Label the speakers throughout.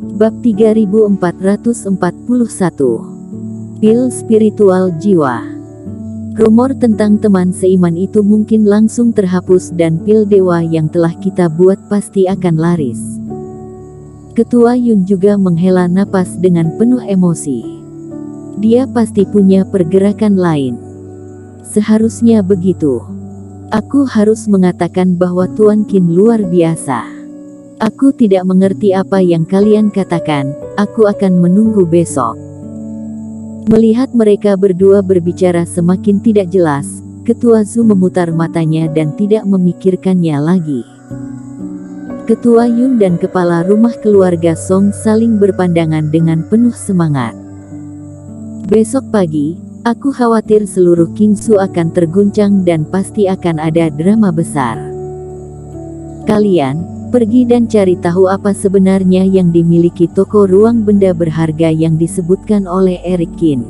Speaker 1: Bab 3441. Pil spiritual jiwa. Rumor tentang teman seiman itu mungkin langsung terhapus dan pil dewa yang telah kita buat pasti akan laris. Ketua Yun juga menghela napas dengan penuh emosi. Dia pasti punya pergerakan lain. Seharusnya begitu. Aku harus mengatakan bahwa Tuan Qin luar biasa. Aku tidak mengerti apa yang kalian katakan, aku akan menunggu besok. Melihat mereka berdua berbicara semakin tidak jelas, Ketua Zhu memutar matanya dan tidak memikirkannya lagi. Ketua Yun dan kepala rumah keluarga Song saling berpandangan dengan penuh semangat. Besok pagi, aku khawatir seluruh Qingsu akan terguncang dan pasti akan ada drama besar. Kalian pergi dan cari tahu apa sebenarnya yang dimiliki toko ruang benda berharga yang disebutkan oleh Eric Qin.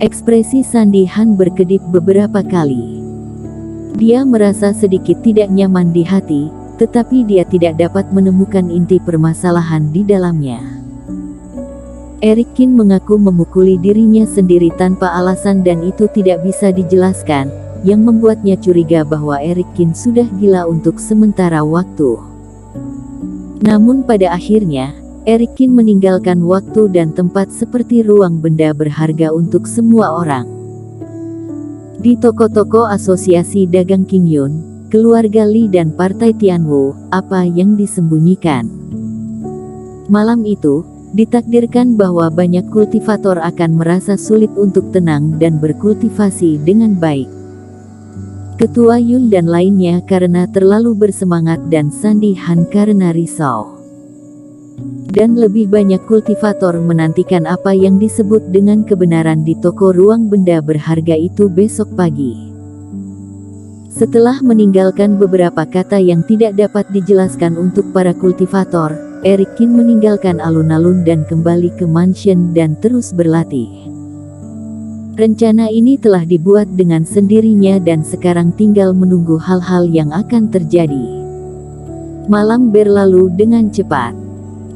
Speaker 1: Ekspresi Sandy Han berkedip beberapa kali. Dia merasa sedikit tidak nyaman di hati, tetapi dia tidak dapat menemukan inti permasalahan di dalamnya. Eric Qin mengaku memukuli dirinya sendiri tanpa alasan dan itu tidak bisa dijelaskan, yang membuatnya curiga bahwa Eric Qin sudah gila untuk sementara waktu. Namun pada akhirnya, Eric Qin meninggalkan waktu dan tempat seperti ruang benda berharga untuk semua orang. Di toko-toko asosiasi dagang Qingyun, keluarga Li dan partai Tianwu, apa yang disembunyikan? Malam itu, ditakdirkan bahwa banyak kultivator akan merasa sulit untuk tenang dan berkultivasi dengan baik. Ketua Yun dan lainnya karena terlalu bersemangat dan Sandy Han karena risau. Dan lebih banyak kultivator menantikan apa yang disebut dengan kebenaran di toko ruang benda berharga itu besok pagi. Setelah meninggalkan beberapa kata yang tidak dapat dijelaskan untuk para kultivator, Eric Qin meninggalkan alun-alun dan kembali ke mansion dan terus berlatih. Rencana ini telah dibuat dengan sendirinya dan sekarang tinggal menunggu hal-hal yang akan terjadi. Malam berlalu dengan cepat.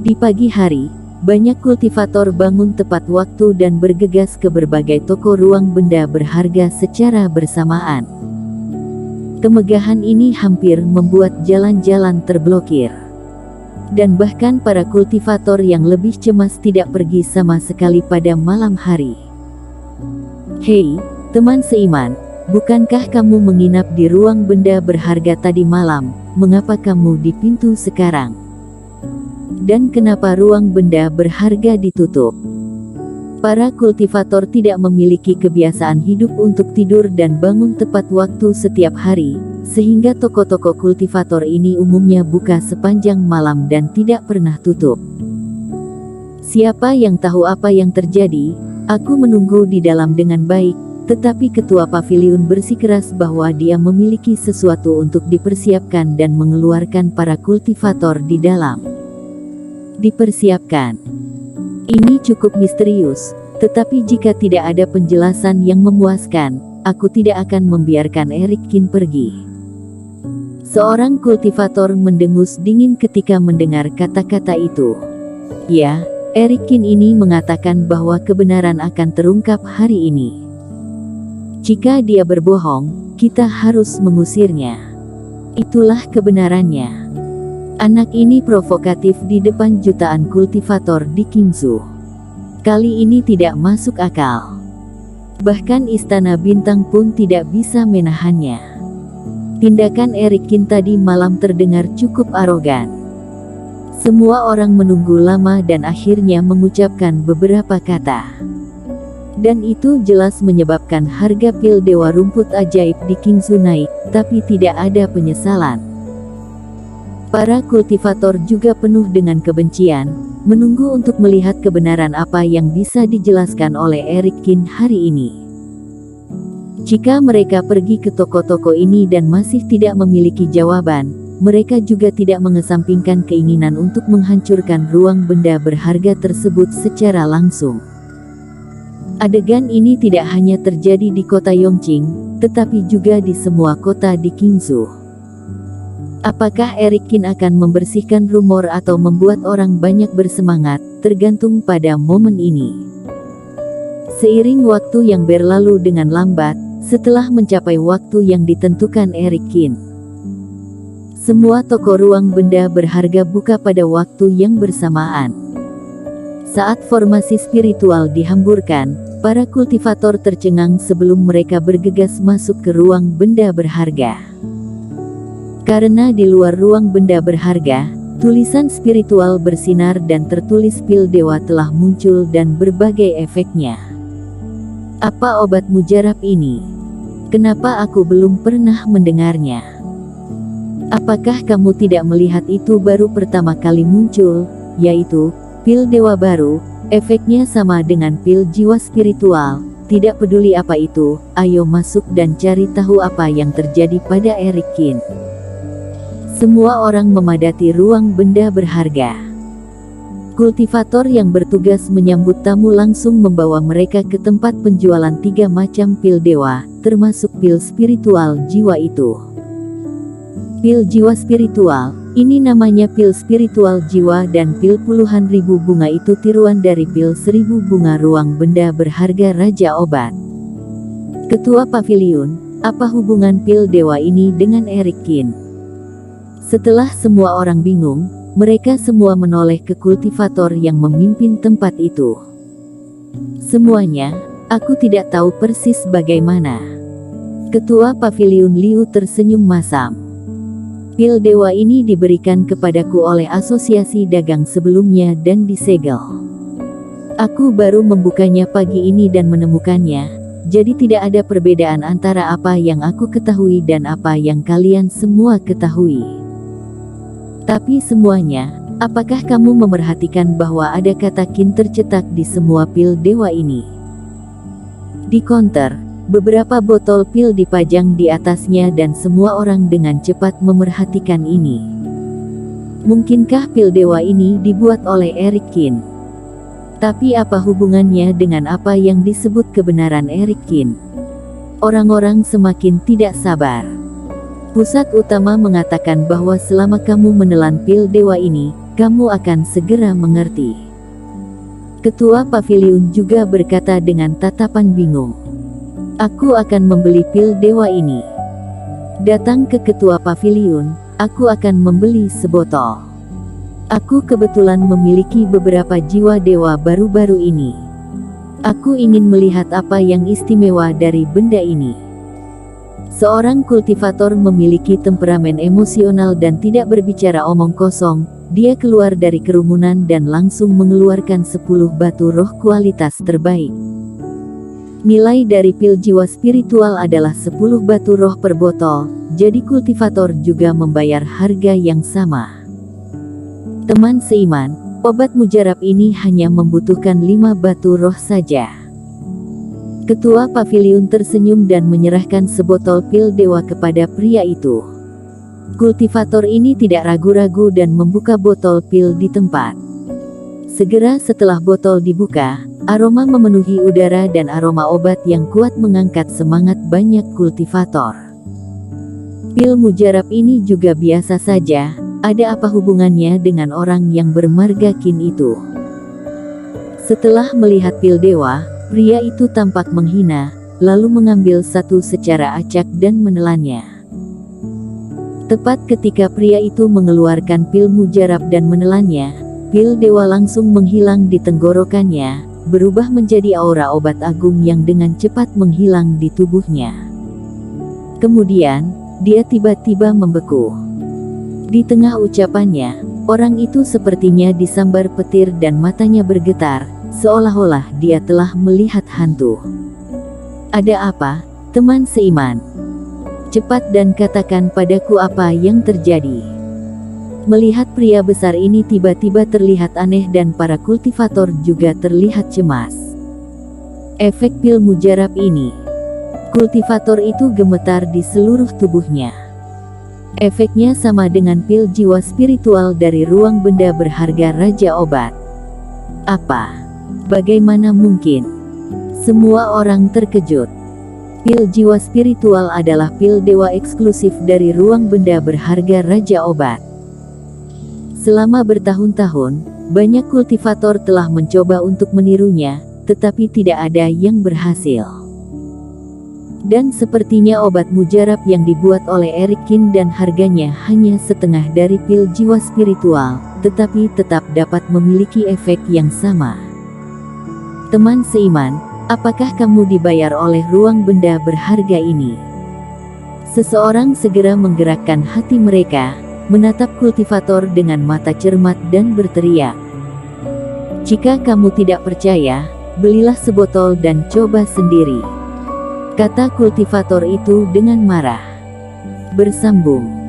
Speaker 1: Di pagi hari, banyak kultivator bangun tepat waktu dan bergegas ke berbagai toko ruang benda berharga secara bersamaan. Kemegahan ini hampir membuat jalan-jalan terblokir. Dan bahkan para kultivator yang lebih cemas tidak pergi sama sekali pada malam hari. Hei, teman seiman, bukankah kamu menginap di ruang benda berharga tadi malam? Mengapa kamu di pintu sekarang? Dan kenapa ruang benda berharga ditutup? Para kultivator tidak memiliki kebiasaan hidup untuk tidur dan bangun tepat waktu setiap hari, sehingga toko-toko kultivator ini umumnya buka sepanjang malam dan tidak pernah tutup. Siapa yang tahu apa yang terjadi? Aku menunggu di dalam dengan baik, tetapi ketua paviliun bersikeras bahwa dia memiliki sesuatu untuk dipersiapkan dan mengeluarkan para kultivator di dalam. Dipersiapkan. Ini cukup misterius, tetapi jika tidak ada penjelasan yang memuaskan, aku tidak akan membiarkan Eric Qin pergi. Seorang kultivator mendengus dingin ketika mendengar kata-kata itu. Ya, Eric Qin ini mengatakan bahwa kebenaran akan terungkap hari ini. Jika dia berbohong, kita harus mengusirnya. Itulah kebenarannya. Anak ini provokatif di depan jutaan kultivator di Qingzhou. Kali ini tidak masuk akal. Bahkan Istana Bintang pun tidak bisa menahannya. Tindakan Eric Qin tadi malam terdengar cukup arogan. Semua orang menunggu lama dan akhirnya mengucapkan beberapa kata. Dan itu jelas menyebabkan harga pil dewa rumput ajaib di Qingzhou naik, tapi tidak ada penyesalan. Para kultivator juga penuh dengan kebencian, menunggu untuk melihat kebenaran apa yang bisa dijelaskan oleh Eric Qin hari ini. Jika mereka pergi ke toko-toko ini dan masih tidak memiliki jawaban, mereka juga tidak mengesampingkan keinginan untuk menghancurkan ruang benda berharga tersebut secara langsung. Adegan ini tidak hanya terjadi di kota Yongqing, tetapi juga di semua kota di Qingzhou. Apakah Eric Kin akan membersihkan rumor atau membuat orang banyak bersemangat, tergantung pada momen ini. Seiring waktu yang berlalu dengan lambat, setelah mencapai waktu yang ditentukan Eric Kin, semua toko ruang benda berharga buka pada waktu yang bersamaan. Saat formasi spiritual dihamburkan, para kultivator tercengang sebelum mereka bergegas masuk ke ruang benda berharga. Karena di luar ruang benda berharga, tulisan spiritual bersinar dan tertulis pil dewa telah muncul dan berbagai efeknya. Apa obat mujarab ini? Kenapa aku belum pernah mendengarnya? Apakah kamu tidak melihat itu baru pertama kali muncul, yaitu pil dewa baru? Efeknya sama dengan pil jiwa spiritual. Tidak peduli apa itu, ayo masuk dan cari tahu apa yang terjadi pada Eric Kin. Semua orang memadati ruang benda berharga. Kultivator yang bertugas menyambut tamu langsung membawa mereka ke tempat penjualan 3 macam pil dewa, termasuk pil spiritual jiwa itu. Pil jiwa spiritual, ini namanya pil spiritual jiwa, dan pil puluhan ribu bunga itu tiruan dari pil 1000 bunga ruang benda berharga Raja Obat. Ketua Paviliun, apa hubungan pil dewa ini dengan Eric Kin? Setelah semua orang bingung, mereka semua menoleh ke kultivator yang memimpin tempat itu. Semuanya, aku tidak tahu persis bagaimana. Ketua Paviliun Liu tersenyum masam. Pil dewa ini diberikan kepadaku oleh asosiasi dagang sebelumnya dan disegel. Aku baru membukanya pagi ini dan menemukannya, jadi tidak ada perbedaan antara apa yang aku ketahui dan apa yang kalian semua ketahui. Tapi semuanya, apakah kamu memerhatikan bahwa ada kata Kin tercetak di semua pil dewa ini? Di counter, beberapa botol pil dipajang di atasnya dan semua orang dengan cepat memerhatikan ini. Mungkinkah pil dewa ini dibuat oleh Eric Kin? Tapi apa hubungannya dengan apa yang disebut kebenaran Eric Kin? Orang-orang semakin tidak sabar. Pusat utama mengatakan bahwa selama kamu menelan pil dewa ini, kamu akan segera mengerti. Ketua Paviliun juga berkata dengan tatapan bingung. Aku akan membeli pil dewa ini. Datang ke ketua paviliun, aku akan membeli sebotol. Aku kebetulan memiliki beberapa jiwa dewa baru-baru ini. Aku ingin melihat apa yang istimewa dari benda ini. Seorang kultivator memiliki temperamen emosional dan tidak berbicara omong kosong. Dia keluar dari kerumunan dan langsung mengeluarkan 10 batu roh kualitas terbaik. Nilai dari pil jiwa spiritual adalah 10 batu roh per botol, jadi kultivator juga membayar harga yang sama. Teman seiman, obat mujarab ini hanya membutuhkan 5 batu roh saja. Ketua paviliun tersenyum dan menyerahkan sebotol pil dewa kepada pria itu. Kultivator ini tidak ragu-ragu dan membuka botol pil di tempat. Segera setelah botol dibuka, aroma memenuhi udara dan aroma obat yang kuat mengangkat semangat banyak kultivator. Pil mujarab ini juga biasa saja, ada apa hubungannya dengan orang yang bermarga Kin itu? Setelah melihat pil dewa, pria itu tampak menghina, lalu mengambil satu secara acak dan menelannya. Tepat ketika pria itu mengeluarkan pil mujarab dan menelannya, pil dewa langsung menghilang di tenggorokannya, berubah menjadi aura obat agung yang dengan cepat menghilang di tubuhnya. Kemudian, dia tiba-tiba membeku. Di tengah ucapannya, orang itu sepertinya disambar petir dan matanya bergetar, seolah-olah dia telah melihat hantu. Ada apa, teman seiman? Cepat dan katakan padaku apa yang terjadi. Melihat pria besar ini tiba-tiba terlihat aneh dan para kultivator juga terlihat cemas. Efek pil mujarab ini. Kultivator itu gemetar di seluruh tubuhnya. Efeknya sama dengan pil jiwa spiritual dari ruang benda berharga Raja Obat. Apa? Bagaimana mungkin? Semua orang terkejut. Pil jiwa spiritual adalah pil dewa eksklusif dari ruang benda berharga Raja Obat. Selama bertahun-tahun, banyak kultivator telah mencoba untuk menirunya, tetapi tidak ada yang berhasil. Dan sepertinya obat mujarab yang dibuat oleh Eric Kin dan harganya hanya setengah dari pil jiwa spiritual, tetapi tetap dapat memiliki efek yang sama. Teman seiman, apakah kamu dibayar oleh ruang benda berharga ini? Seseorang segera menggerakkan hati mereka, menatap kultivator dengan mata cermat dan berteriak. Jika kamu tidak percaya, belilah sebotol dan coba sendiri, kata kultivator itu dengan marah. Bersambung.